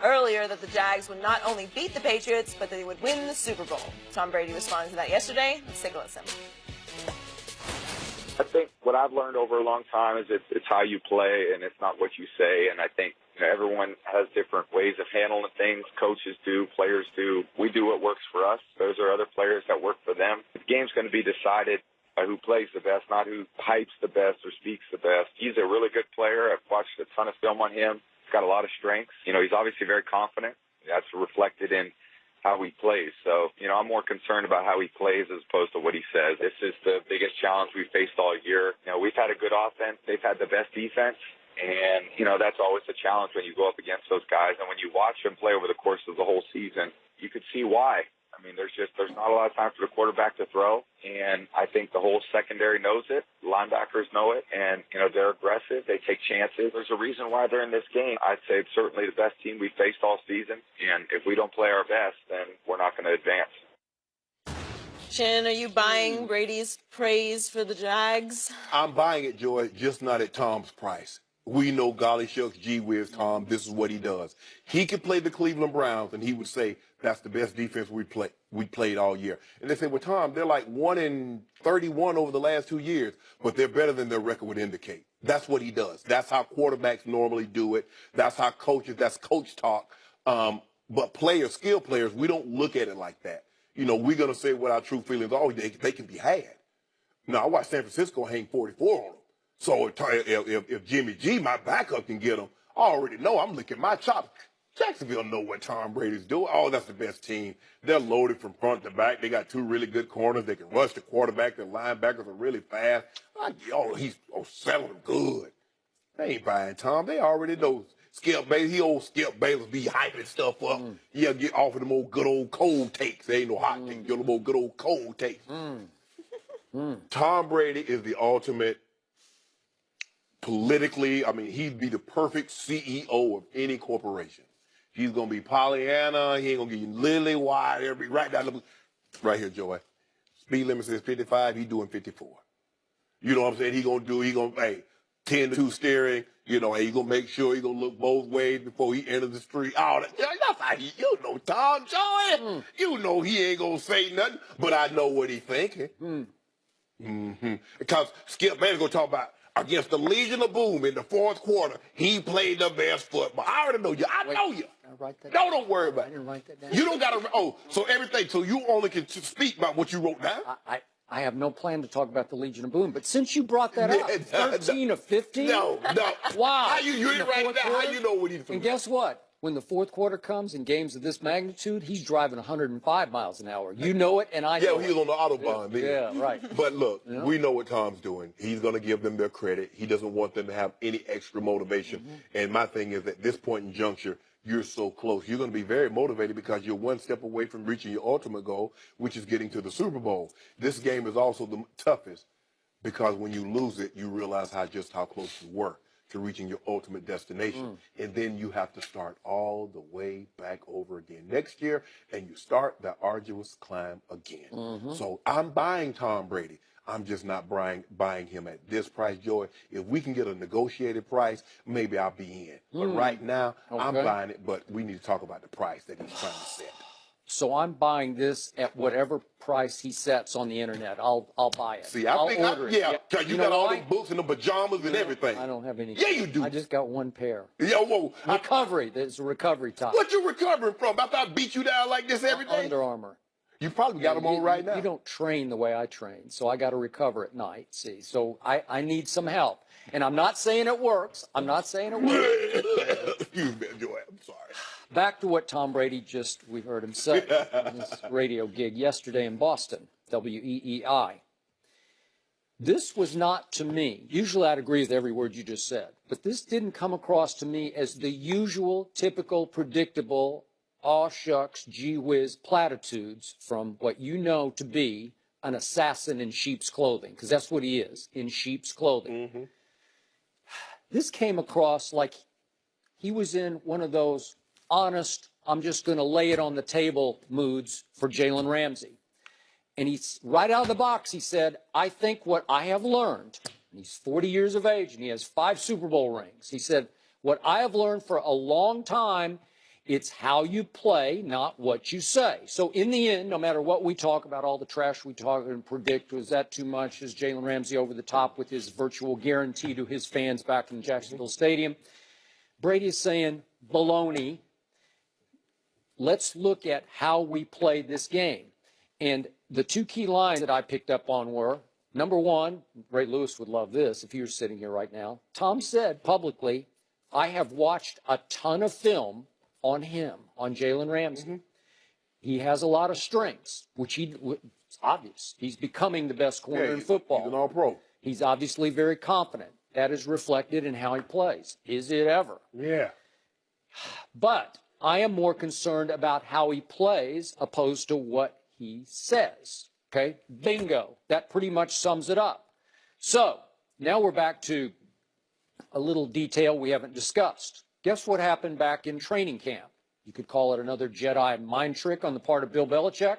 earlier that the Jags would not only beat the Patriots, but that they would win the Super Bowl. Tom Brady responded to that yesterday. Let's take a listen. I think what I've learned over a long time is it's how you play and it's not what you say. And I think everyone has different ways of handling things. Coaches do, players do. We do what works for us. Those are other players that work for them. The game's going to be decided by who plays the best, not who hypes the best or speaks the best. He's a really good player. I've watched a ton of film on him. He's got a lot of strengths. He's obviously very confident. That's reflected in how he plays. So, I'm more concerned about how he plays as opposed to what he says. This is the biggest challenge we've faced all year. We've had a good offense. They've had the best defense. And, that's always a challenge when you go up against those guys. And when you watch them play over the course of the whole season, you could see why. There's not a lot of time for the quarterback to throw. And I think the whole secondary knows it. Linebackers know it. And, they're aggressive. They take chances. There's a reason why they're in this game. I'd say it's certainly the best team we've faced all season. And if we don't play our best, then we're not going to advance. Shannon, are you buying Brady's praise for the Jags? I'm buying it, Joy, just not at Tom's price. We know, golly shucks, gee whiz, Tom, this is what he does. He could play the Cleveland Browns, and he would say, that's the best defense we played all year. And they say, well, Tom, they're like 1-31 over the last 2 years, but they're better than their record would indicate. That's what he does. That's how quarterbacks normally do it. That's how that's coach talk. But players, skilled players, we don't look at it like that. We're going to say what our true feelings are. They can be had. Now, I watched San Francisco hang 44 on them. So if Jimmy G, my backup, can get him, I already know I'm licking my chops. Jacksonville know what Tom Brady's doing. Oh, that's the best team. They're loaded from front to back. They got 2 really good corners. They can rush the quarterback. Their linebackers are really fast. He's selling them good. They ain't buying Tom. They already know. Skip Bayless, Skip Bayless be hyping stuff up. Yeah, get off of them old good old cold takes. There ain't no hot takes. Get them old good old cold takes. Tom Brady is the ultimate politically. He'd be the perfect CEO of any corporation. He's going to be Pollyanna. He ain't going to give you lily white. He'll be right down the... Right here, Joey. Speed limit says 55. He's doing 54. You know what I'm saying? He's going to 10-2 steering. He's going to make sure he's going to look both ways before he enters the street. That's how Tom, Joey. He ain't going to say nothing, but I know what he's thinking. Because Skip Bayless going to talk about against the Legion of Boom in the 4th quarter, he played the best football. I already know you. I know you. Write that down? Don't worry about it. I didn't write that down. You don't got to. So everything. So you only can speak about what you wrote down? I have no plan to talk about the Legion of Boom, but since you brought that up, 13 of 15? No. Wow. How you didn't write that? How you know what he's doing? And guess what? When the 4th quarter comes in games of this magnitude, he's driving 105 miles an hour. You know it, and I know it. Yeah, he was on the Autobahn. Yeah, right. But look, we know what Tom's doing. He's going to give them their credit. He doesn't want them to have any extra motivation. And my thing is, at this point in juncture, you're so close. You're going to be very motivated because you're one step away from reaching your ultimate goal, which is getting to the Super Bowl. This game is also the toughest because when you lose it, you realize just how close you were to reaching your ultimate destination. And then you have to start all the way back over again next year, and you start the arduous climb again. So I'm buying Tom Brady. I'm just not buying him at this price, Joy. If we can get a negotiated price, maybe I'll be in. But right now, I'm buying it, but we need to talk about the price that he's trying to set. So I'm buying this at whatever price he sets on the internet. I'll buy it. See, I'll order it. Because you got all the books and the pajamas and everything. I don't have any. Yeah, you do. I just got 1 pair. Yeah, whoa. Recovery. There's a recovery top. What you recovering from? After I beat you down like this every day? Under Armour. You probably got them on right now. You don't train the way I train, so I got to recover at night, see. So I need some help. And I'm not saying it works. I'm not saying it works. Excuse me, Joy. I'm sorry. Back to what Tom Brady we heard him say on his radio gig yesterday in Boston, WEEI. This was not to me, usually I'd agree with every word you just said, but this didn't come across to me as the usual, typical, predictable, aw shucks, gee whiz platitudes from what you know to be an assassin in sheep's clothing, because that's what he is, in sheep's clothing. This came across like he was in one of those honest, I'm just going to lay it on the table moods for Jalen Ramsey. And he's right out of the box, he said, I think what I have learned, and he's 40 years of age and he has 5 Super Bowl rings. He said, what I have learned for a long time It's how you play, not what you say. So in the end, no matter what we talk about, all the trash we talk and predict, was that too much? Is Jalen Ramsey over the top with his virtual guarantee to his fans back in Jacksonville Stadium? Brady is saying, baloney. Let's look at how we play this game. And the two key lines that I picked up on were, number one, Ray Lewis would love this if he were sitting here right now. Tom said publicly, I have watched a ton of film on him, on Jalen Ramsey. He has a lot of strengths, which it's obvious. He's becoming the best corner in football. He's an all-pro. He's obviously very confident. That is reflected in how he plays. Is it ever? Yeah. But I am more concerned about how he plays opposed to what he says. Okay? Bingo. That pretty much sums it up. So now we're back to a little detail we haven't discussed. Guess what happened back in training camp? You could call it another Jedi mind trick on the part of Bill Belichick.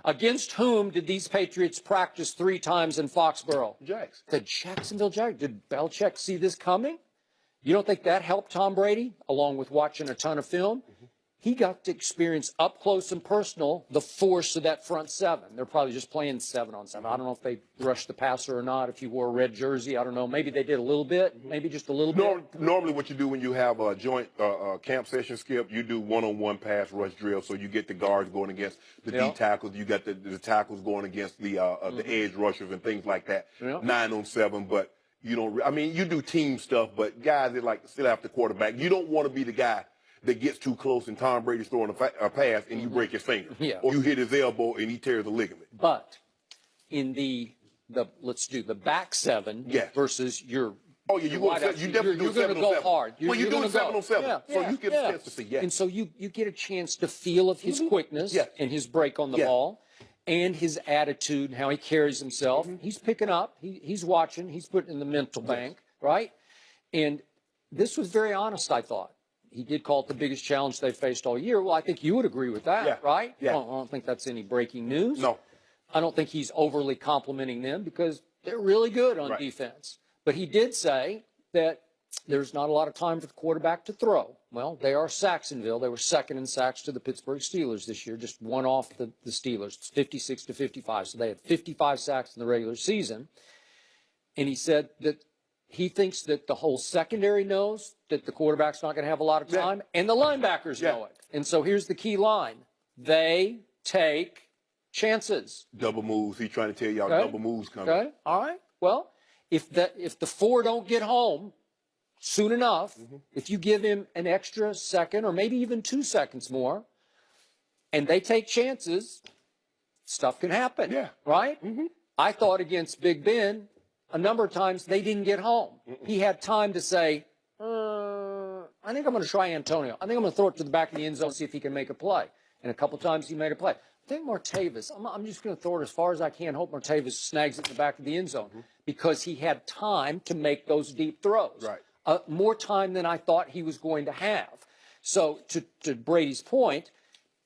Against whom did these Patriots practice 3 times in Foxborough? Jags. The Jacksonville Jaguars. Did Belichick see this coming? You don't think that helped Tom Brady, along with watching a ton of film? He got to experience up close and personal the force of that front 7. They're probably just playing 7-on-7. I don't know if they rushed the passer or not, if he wore a red jersey. I don't know. Maybe they did a little bit, maybe just a little bit. Normally what you do when you have a joint camp session, Skip, you do one-on-one pass rush drill, so you get the guards going against the D tackles. You got the tackles going against the edge rushers and things like that. 9-on-7, but you don't – I mean, you do team stuff, but guys that like sit after quarterback, you don't want to be the guy that gets too close and Tom Brady's throwing a pass and you break his finger. Or you hit his elbow and he tears the ligament. But in the let's do the back 7 versus your you definitely do 7-on-7. Hard. Well, you do 7-on-7. So you get a chance to see, And so you get a chance to feel of his quickness and his break on the ball and his attitude and how he carries himself. He's picking up. He's watching. He's putting in the mental bank, right? And this was very honest, I thought. He did call it the biggest challenge they faced all year. Well, I think you would agree with that, right? Yeah. I don't think that's any breaking news. No. I don't think he's overly complimenting them because they're really good on defense. But he did say that there's not a lot of time for the quarterback to throw. Well, they are Saxonville. They were second in sacks to the Pittsburgh Steelers this year, just one off the Steelers. It's 56-55. So they had 55 sacks in the regular season. And he said that he thinks that the whole secondary knows that the quarterback's not going to have a lot of time, and the linebackers know it. And so here's the key line. They take chances. Double moves. He's trying to tell y'all double moves coming. Okay, all right. Well, if the 4 don't get home soon enough, if you give him an extra second or maybe even 2 seconds more, and they take chances, stuff can happen, right? I thought against Big Ben, a number of times they didn't get home. He had time to say, I think I'm going to try Antonio. I think I'm going to throw it to the back of the end zone and see if he can make a play. And a couple times he made a play. I think Martavis, I'm just going to throw it as far as I can, hope Martavis snags it in the back of the end zone because he had time to make those deep throws. More time than I thought he was going to have. So to Brady's point,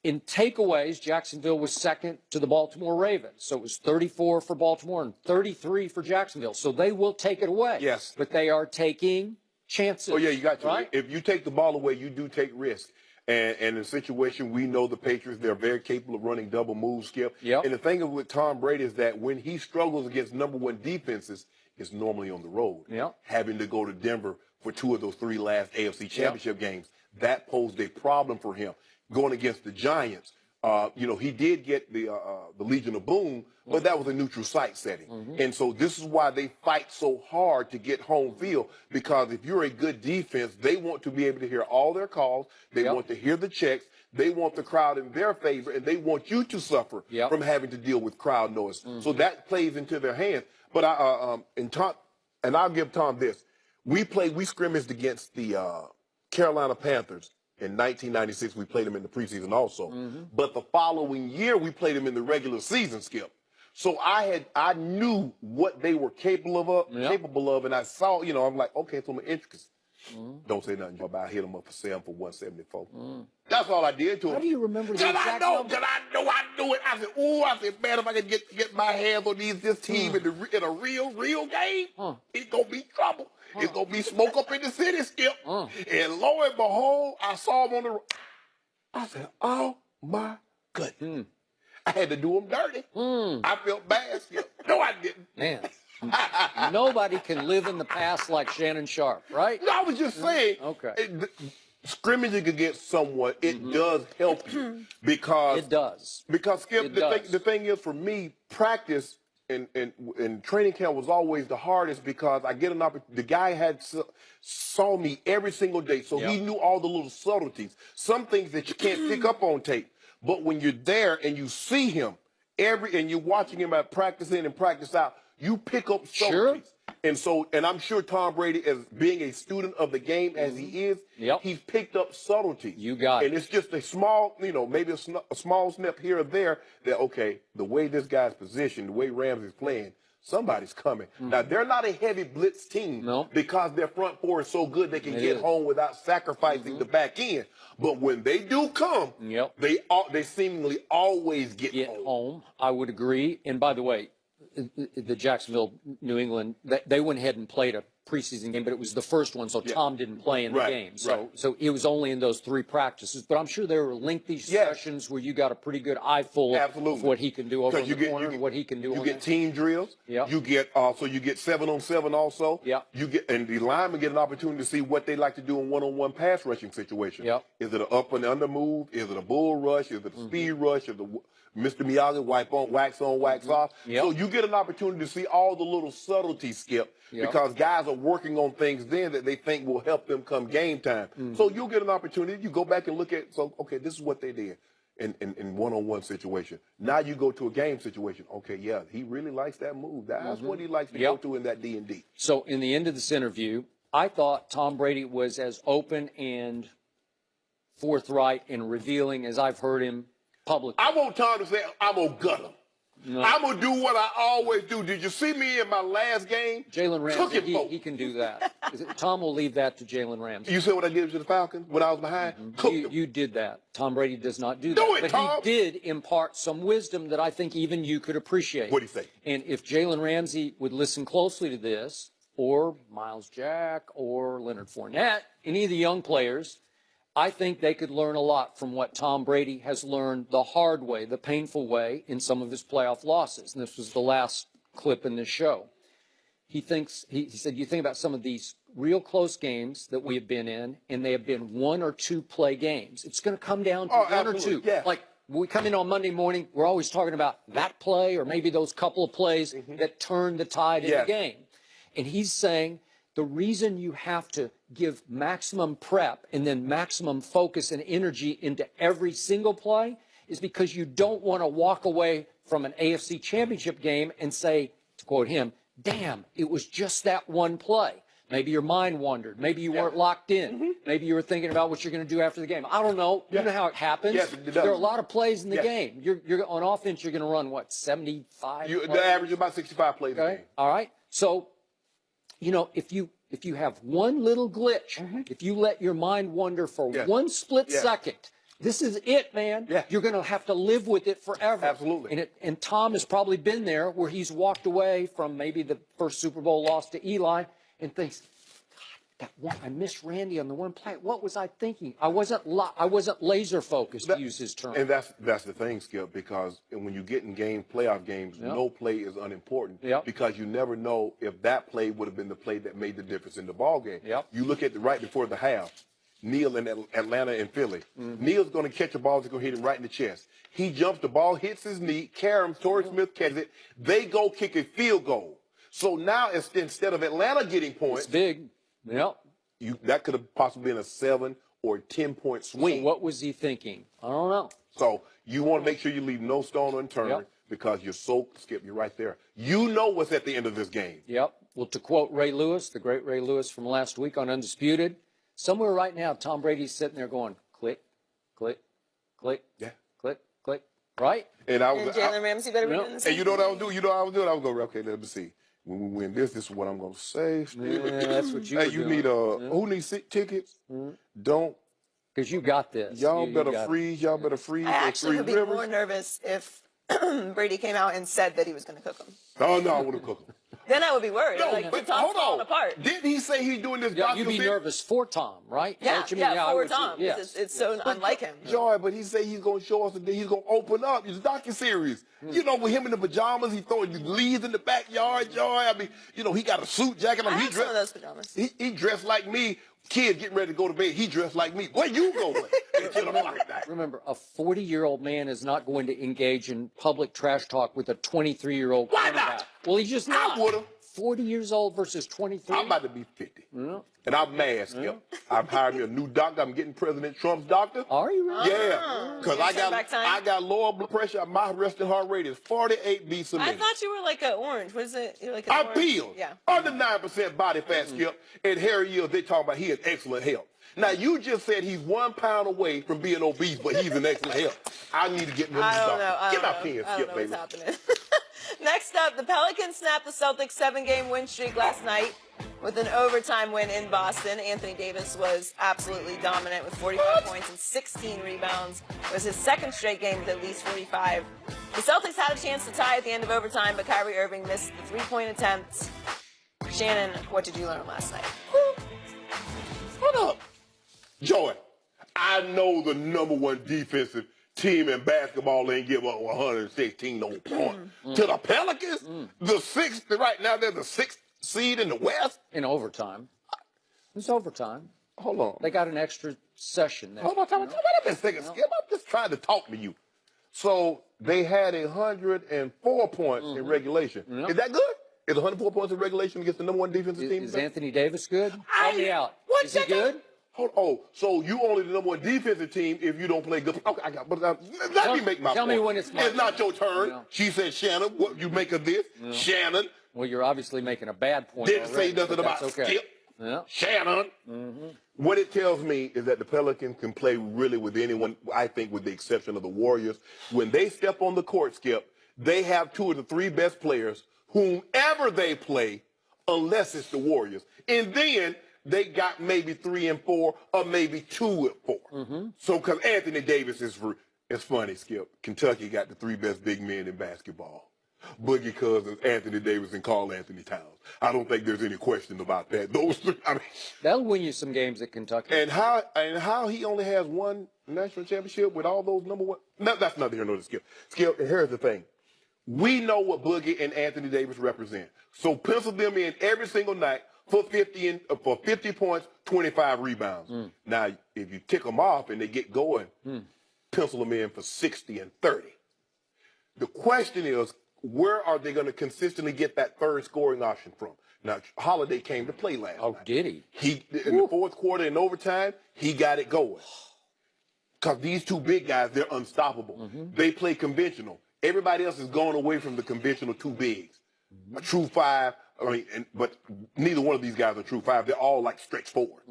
in takeaways, Jacksonville was second to the Baltimore Ravens. So it was 34 for Baltimore and 33 for Jacksonville. So they will take it away. Yes. But they are taking chances. Oh, yeah, you got to. Right? If you take the ball away, you do take risk. And in a situation, we know the Patriots, they're very capable of running double moves, Skip. And the thing with Tom Brady is that when he struggles against #1 defenses, it's normally on the road. Having to go to Denver for 2 of those 3 last AFC Championship games, that posed a problem for him. Going against the Giants, he did get the Legion of Boom, but that was a neutral site setting. And so this is why they fight so hard to get home field, because if you're a good defense, they want to be able to hear all their calls. They want to hear the checks. They want the crowd in their favor, and they want you to suffer from having to deal with crowd noise. So that plays into their hands. But I'll give Tom this. We scrimmaged against the Carolina Panthers. In 1996, we played them in the preseason also. But the following year, we played them in the regular season, Skip. So I knew what they were capable of, and I saw, I'm like, okay, it's on the intricacies. Don't say nothing about hit them up for sale for 174. That's all I did to him. How do you remember the exact number? I knew it. I said, man, if I can get my hands on this team in a real game, it's going to be trouble. It's going to be smoke up in the city, Skip. And lo and behold, I saw him on the I said, oh my goodness. I had to do him dirty. I felt bad. Skip. No, I didn't. Man, nobody can live in the past like Shannon Sharp, right? No, I was just saying. Okay. Scrimmaging against someone, it does help you because It does. Because Skip, It the does. thing is for me, practice and training camp was always the hardest because I get an opportunity. The guy saw me every single day, so he knew all the little subtleties, some things that you can't pick up on tape. But when you're there and you see him and you're watching him at practice in and practice out, you pick up subtleties. And I'm sure Tom Brady, as being a student of the game as he is, he's picked up subtleties. You got it. And it's just a small, maybe a small snap here or there that, okay, the way this guy's positioned, the way Ramsey's playing, somebody's coming. Now, they're not a heavy blitz team because their front four is so good they can get home without sacrificing the back end. But when they do come, they seemingly always get home. I would agree. And by the way, the Jacksonville, New England, they went ahead and played a preseason game, but it was the first one, so Tom didn't play in the game. So it was only in those 3 practices. But I'm sure there were lengthy sessions where you got a pretty good eyeful of what he can do over in the corner and what he can do. You get team drills. You get 7-on-7 also. You get, and the linemen get an opportunity to see what they like to do in one-on-one pass rushing situations. Is it an up and under move? Is it a bull rush? Is it a speed rush? Is it Mr. Miyagi, wax on, wax off. So you get an opportunity to see all the little subtleties, Skip, because guys are working on things then that they think will help them come game time. So you'll get an opportunity. You go back and look at, okay, this is what they did in one-on-one situation. Now you go to a game situation. Okay, he really likes that move. That's what he likes to go to in that D&D. So in the end of this interview, I thought Tom Brady was as open and forthright and revealing as I've heard him publicly. I want Tom to say, I'm going to gut him. I'm going to do what I always do. Did you see me in my last game? Jalen Ramsey, he can do that. Tom will leave that to Jalen Ramsey. You said what I did to the Falcons when I was behind? You did that. Tom Brady does not do that. Do it, but Tom. He did impart some wisdom that I think even you could appreciate. What do you say? And if Jalen Ramsey would listen closely to this, or Miles Jack, or Leonard Fournette, any of the young players, I think they could learn a lot from what Tom Brady has learned the hard way, the painful way, in some of his playoff losses. And this was the last clip in this show. He said, you think about some of these real close games that we have been in, and they have been 1 or 2 play games. It's going to come down to 1 or 2. Like, when we come in on Monday morning, we're always talking about that play or maybe those couple of plays that turn the tide in the game. And he's saying, the reason you have to give maximum prep and then maximum focus and energy into every single play is because you don't want to walk away from an AFC championship game and say, to quote him, damn, it was just that one play. Maybe your mind wandered. Maybe you weren't locked in. Maybe you were thinking about what you're going to do after the game. I don't know. You know how it happens. It does. There are a lot of plays in the game. You're on offense, you're going to run, 75 plays? The average is about 65 plays a game. All right. So, if you have one little glitch, if you let your mind wander for one split second, this is it, man. You're going to have to live with it forever. Absolutely. And Tom has probably been there where he's walked away from maybe the first Super Bowl loss to Eli and thinks, God, that one, I missed Randy on the one play. What was I thinking? I wasn't laser focused, to use his term. And that's the thing, Skip, because when you get in playoff games, no play is unimportant because you never know if that play would have been the play that made the difference in the ball game. You look at right before the half, Neal in Atlanta and Philly. Neal's going to catch a ball that's going to hit him right in the chest. He jumps, the ball hits his knee, Torrey Smith catches it. They go kick a field goal. So now instead of Atlanta getting points, it's big. That could have possibly been a 7 or 10-point swing. So what was he thinking? I don't know. So you want to make sure you leave no stone unturned because Skip, you're right there. You know what's at the end of this game. Well, to quote Ray Lewis, the great Ray Lewis from last week on Undisputed, somewhere right now, Tom Brady's sitting there going, click, click, click, click, click, right? And Jalen Ramsey better be doing the same. And you know what I would do? I would go, okay, let me see. When we win this is what I'm going to say. That's what you you need who needs tickets? Don't. Because you got this. Y'all better freeze. Y'all better freeze. I actually would be more nervous if Brady came out and said that he was going to cook him. Oh, no, I wouldn't cook him. Then I would be worried. No, like, but Tom's hold falling on. apart. Didn't he say he's doing this Yeah, you'd be documentary? nervous for Tom, right? Is that Yeah, what you mean? yeah, I for would- Tom. Yes. It's so unlike him. Joy, but he said he's going to show us that he's going to open up his docuseries. You know, with him in the pajamas, he throwing leaves in the backyard, Joy. I mean, you know, he got a suit jacket on. I He have some of those pajamas. He dressed like me. Kids getting ready to go to bed. He dressed like me. Where you going? At 10 o'clock at night? Remember, a 40-year-old man is not going to engage in public trash talk with a 23-year-old. Why not? Well, he's just not. I would have. 40 years old versus 23. I'm about to be 50. Yeah. And I'm mad, Skip. I've hired me a new doctor. I'm getting President Trump's doctor. Are you really? Yeah, because I got lower blood pressure. My resting heart rate is 48 beats a I minute. thought you were like an orange. What is it? You're like an I orange? feel Yeah. under 9% body fat, Skip. And Harry Yields, they talking about he in excellent health. Now, you just said he's 1 pound away from being obese, but he's in excellent health. I need to get me a new I don't doctor. know. I Get don't my know. pen, I don't Skip, know baby. what's happening. Next up, the Pelicans snapped the Celtics' 7-game win streak last night with an overtime win in Boston. Anthony Davis was absolutely dominant with 45 points and 16 rebounds. It was his second straight game with at least 45. The Celtics had a chance to tie at the end of overtime, but Kyrie Irving missed the three-point attempts. Shannon, what did you learn last night? Hold up. Joey, I know the #1 defensive team in basketball ain't give up 116 no points to the Pelicans. The sixth, right now they're the 6th seed in the West. In overtime. It's overtime. Hold on. They got an extra session there. Hold on, wait a second, Skip. I'm just trying to talk to you. So they had 104 points in regulation. Is that good? Is 104 points in regulation against the #1 defensive team? Is Anthony Davis good? Help me out. What? Is he good? So you only the #1 defensive team if you don't play good. Okay, I got. But let me make my tell point. me when it's my It's not turn. your turn. Yeah. She said, Shannon, what you make of this? Shannon Well, you're obviously making a bad point. didn't already, say nothing but about that's okay. Skip. Yeah. Shannon. What it tells me is that the Pelicans can play really with anyone, I think with the exception of the Warriors. When they step on the court, Skip, they have 2 of the 3 best players, whomever they play, unless it's the Warriors. And then they got maybe 3 and 4 or maybe 2 and 4. So because Anthony Davis is for, it's funny, Skip. Kentucky got the 3 best big men in basketball. Boogie Cousins, Anthony Davis, and Karl Anthony Towns. I don't think there's any question about that. Those 3, I mean, That'll win you some games at Kentucky. and how he only has 1 national championship with all those #1. No, that's neither here nor there, Skip. Skip, and here's the thing. We know what Boogie and Anthony Davis represent. So pencil them in every single night for 50 points, 25 rebounds. Now, if you tick them off and they get going, pencil them in for 60 and 30. The question is, where are they going to consistently get that third scoring option from? Now, Holiday came to play last night. Did he? In the fourth quarter in overtime, he got it going. Because these 2 big guys, they're unstoppable. They play conventional. Everybody else is going away from the conventional 2 bigs. A true 5, but neither one of these guys are true 5. They're all like stretch forward.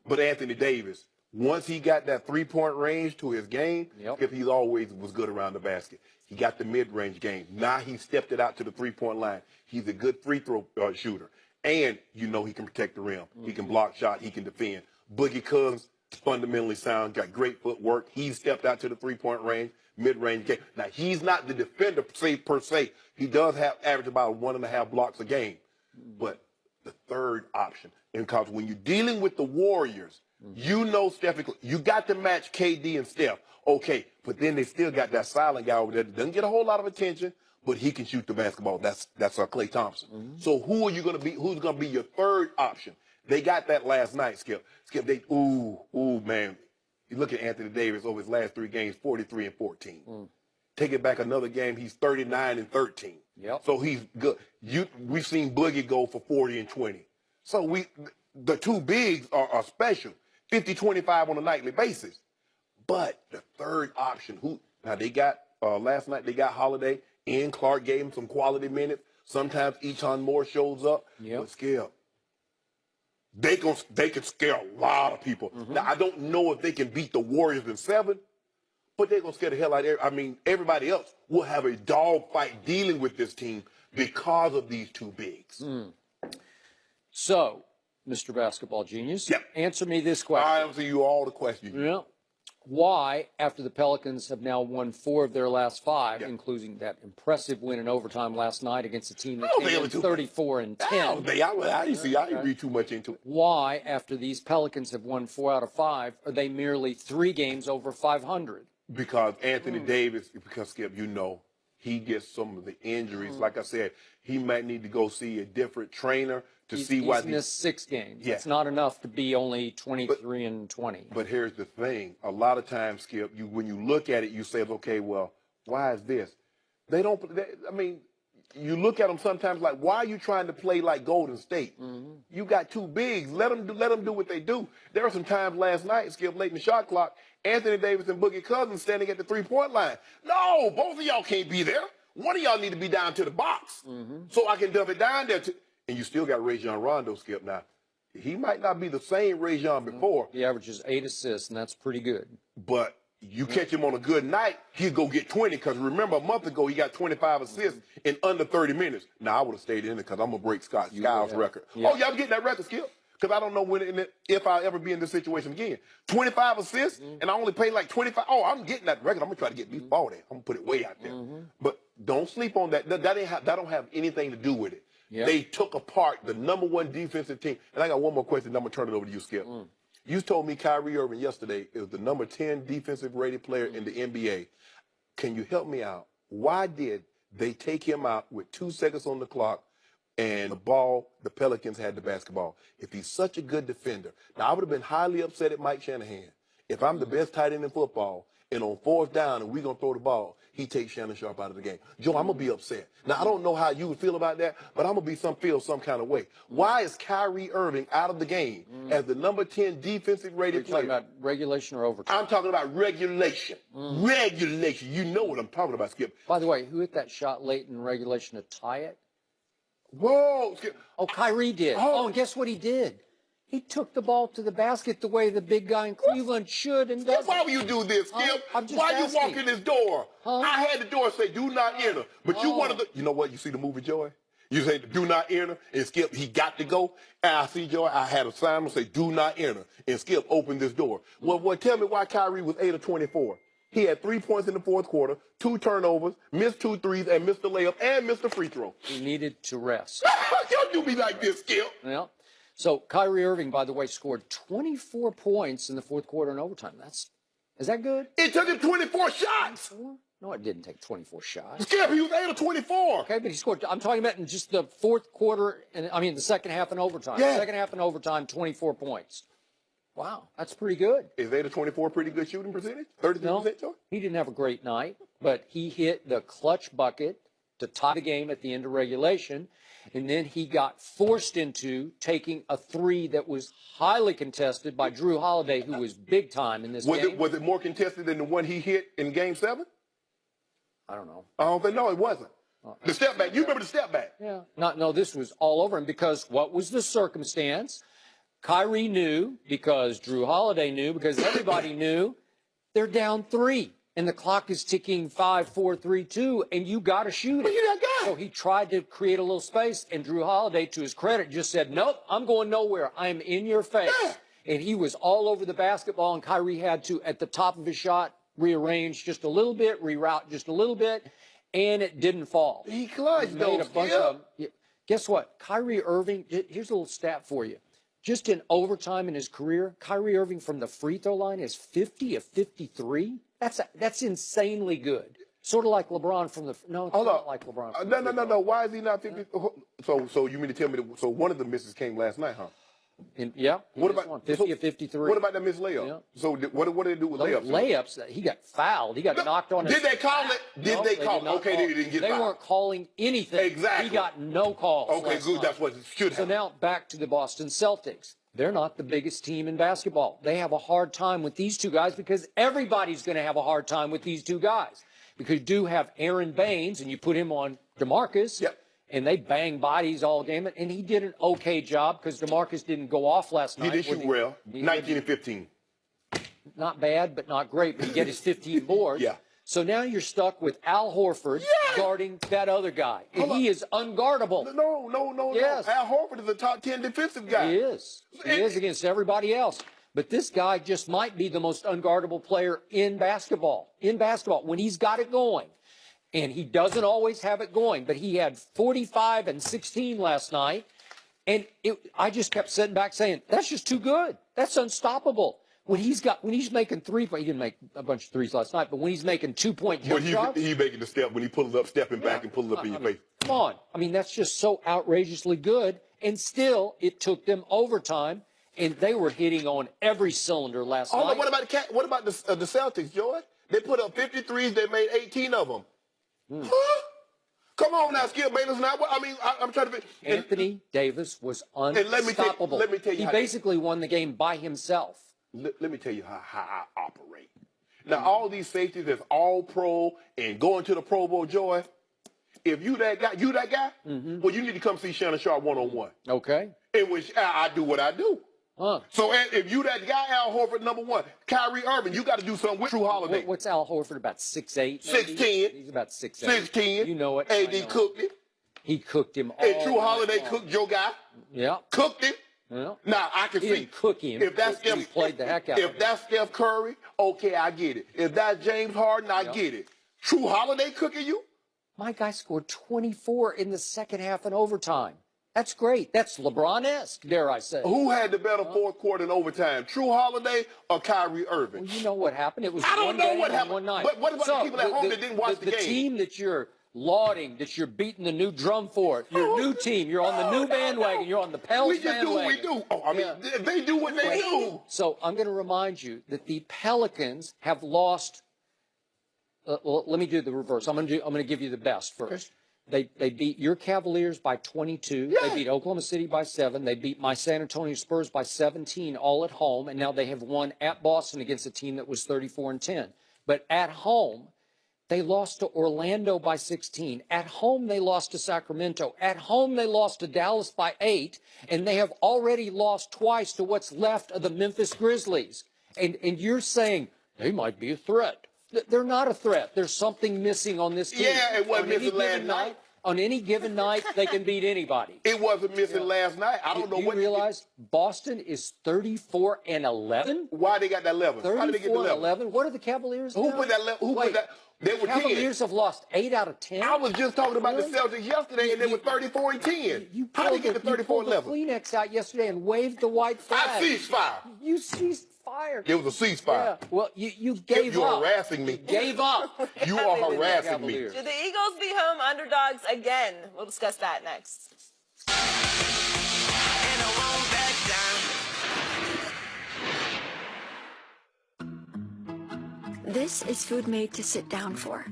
But Anthony Davis, once he got that 3-point range to his game, if he's always was good around the basket. He got the mid-range game. Now he stepped it out to the 3-point line. He's a good free throw shooter. And you know he can protect the rim. He can block shot. He can defend. Boogie Cousins, fundamentally sound, got great footwork. He stepped out to the 3-point range, mid-range game. Now, he's not the defender per se. He does average about 1.5 blocks a game. But the third option, and because when you're dealing with the Warriors, you know Steph, you got to match KD and Steph. Okay, but then they still got that silent guy over there that doesn't get a whole lot of attention, but he can shoot the basketball. That's Klay Thompson. So who are you going to be? Who's going to be your third option? They got that last night, Skip. Skip, man. You look at Anthony Davis over his last 3 games, 43 and 14. Take it back another game, he's 39 and 13. So he's good. We've seen Boogie go for 40 and 20. So the 2 bigs are special, 50-25 on a nightly basis. But the third option, now they got, last night they got Holiday, and Clark gave him some quality minutes. Sometimes Eton Moore shows up. But Skip, they can scare a lot of people. Now, I don't know if they can beat the Warriors in 7, but they're going to scare the hell out of everybody else will have a dogfight dealing with this team because of these 2 bigs. So, Mr. Basketball Genius, answer me this question. I answer you all the questions. why, after the Pelicans have now won 4 of their last 5, Yeah. including that impressive win in overtime last night against a team that Oh, came they in were too- 34-10. I didn't read too much into it. Why, after these Pelicans have won 4 out of 5, are they merely 3 games over 500? Because Anthony Davis, because Skip, he gets some of the injuries. Like I said, he might need to go see a different trainer to see why He's missed 6 games. Yeah. That's not enough to be only 23-20. But here's the thing: a lot of times, Skip, when you look at it, you say, "Okay, well, why is this?" They don't. You look at them sometimes like, "Why are you trying to play like Golden State? You got 2 bigs. Let them do what they do." There were some times last night, Skip, late in the shot clock, Anthony Davis and Boogie Cousins standing at the 3-point line. No, both of y'all can't be there. One of y'all need to be down to the box so I can dump it down there. And you still got Rajon Rondo, Skip. Now, he might not be the same Rajon before. He averages 8 assists, and that's pretty good. But you catch him on a good night, he'll go get 20. Because remember, a month ago, he got 25 assists in under 30 minutes. Now, I would have stayed in it because I'm going to break Scott Skiles' record. Yeah. Oh, y'all getting that record, Skip? Because I don't know if I'll ever be in this situation again. 25 assists, and I only pay like 25. Oh, I'm getting that record. I'm going to try to get me 40. I'm going to put it way out there. But don't sleep on that. That don't have anything to do with it. Yep. They took apart the #1 defensive team. And I got one more question, and I'm going to turn it over to you, Skip. You told me Kyrie Irving yesterday is the number 10 defensive rated player in the NBA. Can you help me out? Why did they take him out with 2 seconds on the clock and the Pelicans had the basketball? If he's such a good defender. Now, I would have been highly upset at Mike Shanahan if I'm the best tight end in football and on 4th down and we're going to throw the ball, he takes Shannon Sharp out of the game. Joe, I'm going to be upset. Now, I don't know how you would feel about that, but I'm going to feel some kind of way. Why is Kyrie Irving out of the game as the number 10 defensive rated player? Are you talking about regulation or overtime? I'm talking about regulation. Regulation. You know what I'm talking about, Skip. By the way, who hit that shot late in regulation to tie it? Whoa, Skip. Oh, Kyrie did. Oh, and guess what he did? He took the ball to the basket the way the big guy in Cleveland should and does. Why would you do this, Skip? I'm just Why asking. you walk in this door? I had the door say, do not enter. But you wanted to, you know what? You see the movie Joy? You say, do not enter, and Skip, he got to go. And I see Joy, I had a sign that say, do not enter. And Skip opened this door. Well, tell me why Kyrie was 8 of 24. He had 3 points in the 4th quarter, 2 turnovers, missed 2 threes, and missed the layup, and missed the free throw. He needed to rest. Don't do me like this, Skip. Yeah. So Kyrie Irving, by the way, scored 24 points in the 4th quarter in overtime. Is that good? It took him 24 shots. 24? No, it didn't take 24 shots. Skip, he was 8 of 24. Okay, but he scored. I'm talking about in just the 4th quarter, the second half in overtime. Yeah. Second half in overtime, 24 points. Wow, that's pretty good. Is 8 of 24 pretty good shooting percentage? 33%, No, Joy? he didn't have a great night, but he hit the clutch bucket to tie the game at the end of regulation. And then he got forced into taking a 3 that was highly contested by Drew Holiday, who was big time in this game. Was it more contested than the one he hit in Game 7? I don't know. I don't think, no, it wasn't. The step back. You remember the step back? Yeah. No, this was all over him because what was the circumstance? Kyrie knew because Drew Holiday knew because everybody knew they're down 3. And the clock is ticking 5, 4, 3, 2, and you got to shoot it. But you that guy. So he tried to create a little space, and Drew Holiday, to his credit, just said, nope, I'm going nowhere. I'm in your face. Yeah. And he was all over the basketball, and Kyrie had to, at the top of his shot, rearrange just a little bit, reroute just a little bit, and it didn't fall. He clutched Made a bunch of them. Guess what? Kyrie Irving, here's a little stat for you. Just in overtime in his career, Kyrie Irving from the free throw line is 50 of 53. That's insanely good. Sort of like LeBron from the no, it's not like LeBron. No. Why is he not 50? So you mean to tell me so one of the misses came last night, huh? Yeah. What about 50 of 53? What about that missed layup? Yeah. So what did they do with layups? Layups. He got fouled. He got knocked on his. Did they call it? Did they call it? Okay, they didn't get fouled. They weren't calling anything. Exactly. He got no calls. Okay, good. Night. That's what it should So have. now back to the Boston Celtics. They're not the biggest team in basketball. They have a hard time with these 2 guys because everybody's going to have a hard time with these 2 guys. Because you do have Aaron Baines, and you put him on DeMarcus, and they bang bodies all game. And he did an okay job because DeMarcus didn't go off last night. He did shoot well. 19 and 15. Not bad, but not great. But he get his 15 boards. Yeah. So now you're stuck with Al Horford guarding that other guy. And he is unguardable. No. Yes. Al Horford is a top 10 defensive guy. He is. He is against everybody else. but this guy just might be the most unguardable player in basketball. When he's got it going. And he doesn't always have it going, but he had 45 and 16 last night. And I just kept sitting back saying, that's just too good. That's unstoppable. When he's making he didn't make a bunch of threes last night, but when he's making 2-point jump shots. He's making the step when he pulls up, stepping back and pulling up in your face. Come on. I mean, that's just so outrageously good. And still, it took them overtime, and they were hitting on every cylinder last night. Oh, what about the Celtics, George? They put up 53s. They made 18 of them. Huh? Come on now, Skip Bayless. Now, I'm trying to. Anthony Davis was unstoppable. Let me tell you he basically won the game by himself. Let me tell you how I operate. Now, all these safeties that's all pro and going to the Pro Bowl, Joy. If you that guy, well, you need to come see Shannon Sharp one-on-one. Okay. In which I do what I do. Huh. So if you that guy, Al Horford, number one, Kyrie Irving, you got to do something with Drew Holiday. What's Al Horford, about 6'8"? 6'10". He's about 6'8". 6'10". You know it. AD cooked him. He cooked him all And Drew Holiday night long. cooked your guy. Yeah. Cooked him. Yeah. Now, I can He see. didn't cook him. If that's he played the heck out of him. If that's Steph Curry, okay, I get it. If that's James Harden, I get it. Drew Holiday cooking you? My guy scored 24 in the second half in overtime. That's great. That's LeBron-esque, dare I say. Who had the better fourth quarter in overtime, Drew Holiday or Kyrie Irving? Well, you know what happened. It was I don't one know game what and happened. one night. But what about the people at home that didn't watch the game? The team that you're lauding, that you're beating the new drum for, your new team, you're on the new bandwagon, you're on the Pels bandwagon. We just do what we do. They do what they do. So I'm going to remind you that the Pelicans have lost. Well, let me do the reverse. I'm going to give you the best first. They beat your Cavaliers by 22. Yeah. They beat Oklahoma City by 7. They beat my San Antonio Spurs by 17, all at home. And now they have won at Boston against a team that was 34-10. But at home, they lost to Orlando by 16. At home, they lost to Sacramento. At home, they lost to Dallas by 8. And they have already lost twice to what's left of the Memphis Grizzlies. And you're saying they might be a threat. They're not a threat. There's something missing on this team. Yeah, it wasn't missing last night. On any given night, they can beat anybody. It wasn't missing last night. I don't know what you realize. Boston is 34-11. Why they got that 11? How did they get the 11? What are the Cavaliers? Who put that? Who put that? They were 10. Cavaliers have lost 8 out of 10. I was just talking about the Celtics yesterday, and they were 34-10. How did they get to 34-11? You pulled the Kleenex out yesterday and waved the white flag. I ceased fire. You ceased fire. It was a ceasefire. Yeah. Well, you gave up. You're harassing me. You gave up. You are harassing me. Do the Eagles be home underdogs again? We'll discuss that next. And I won't back down. This is food made to sit down for.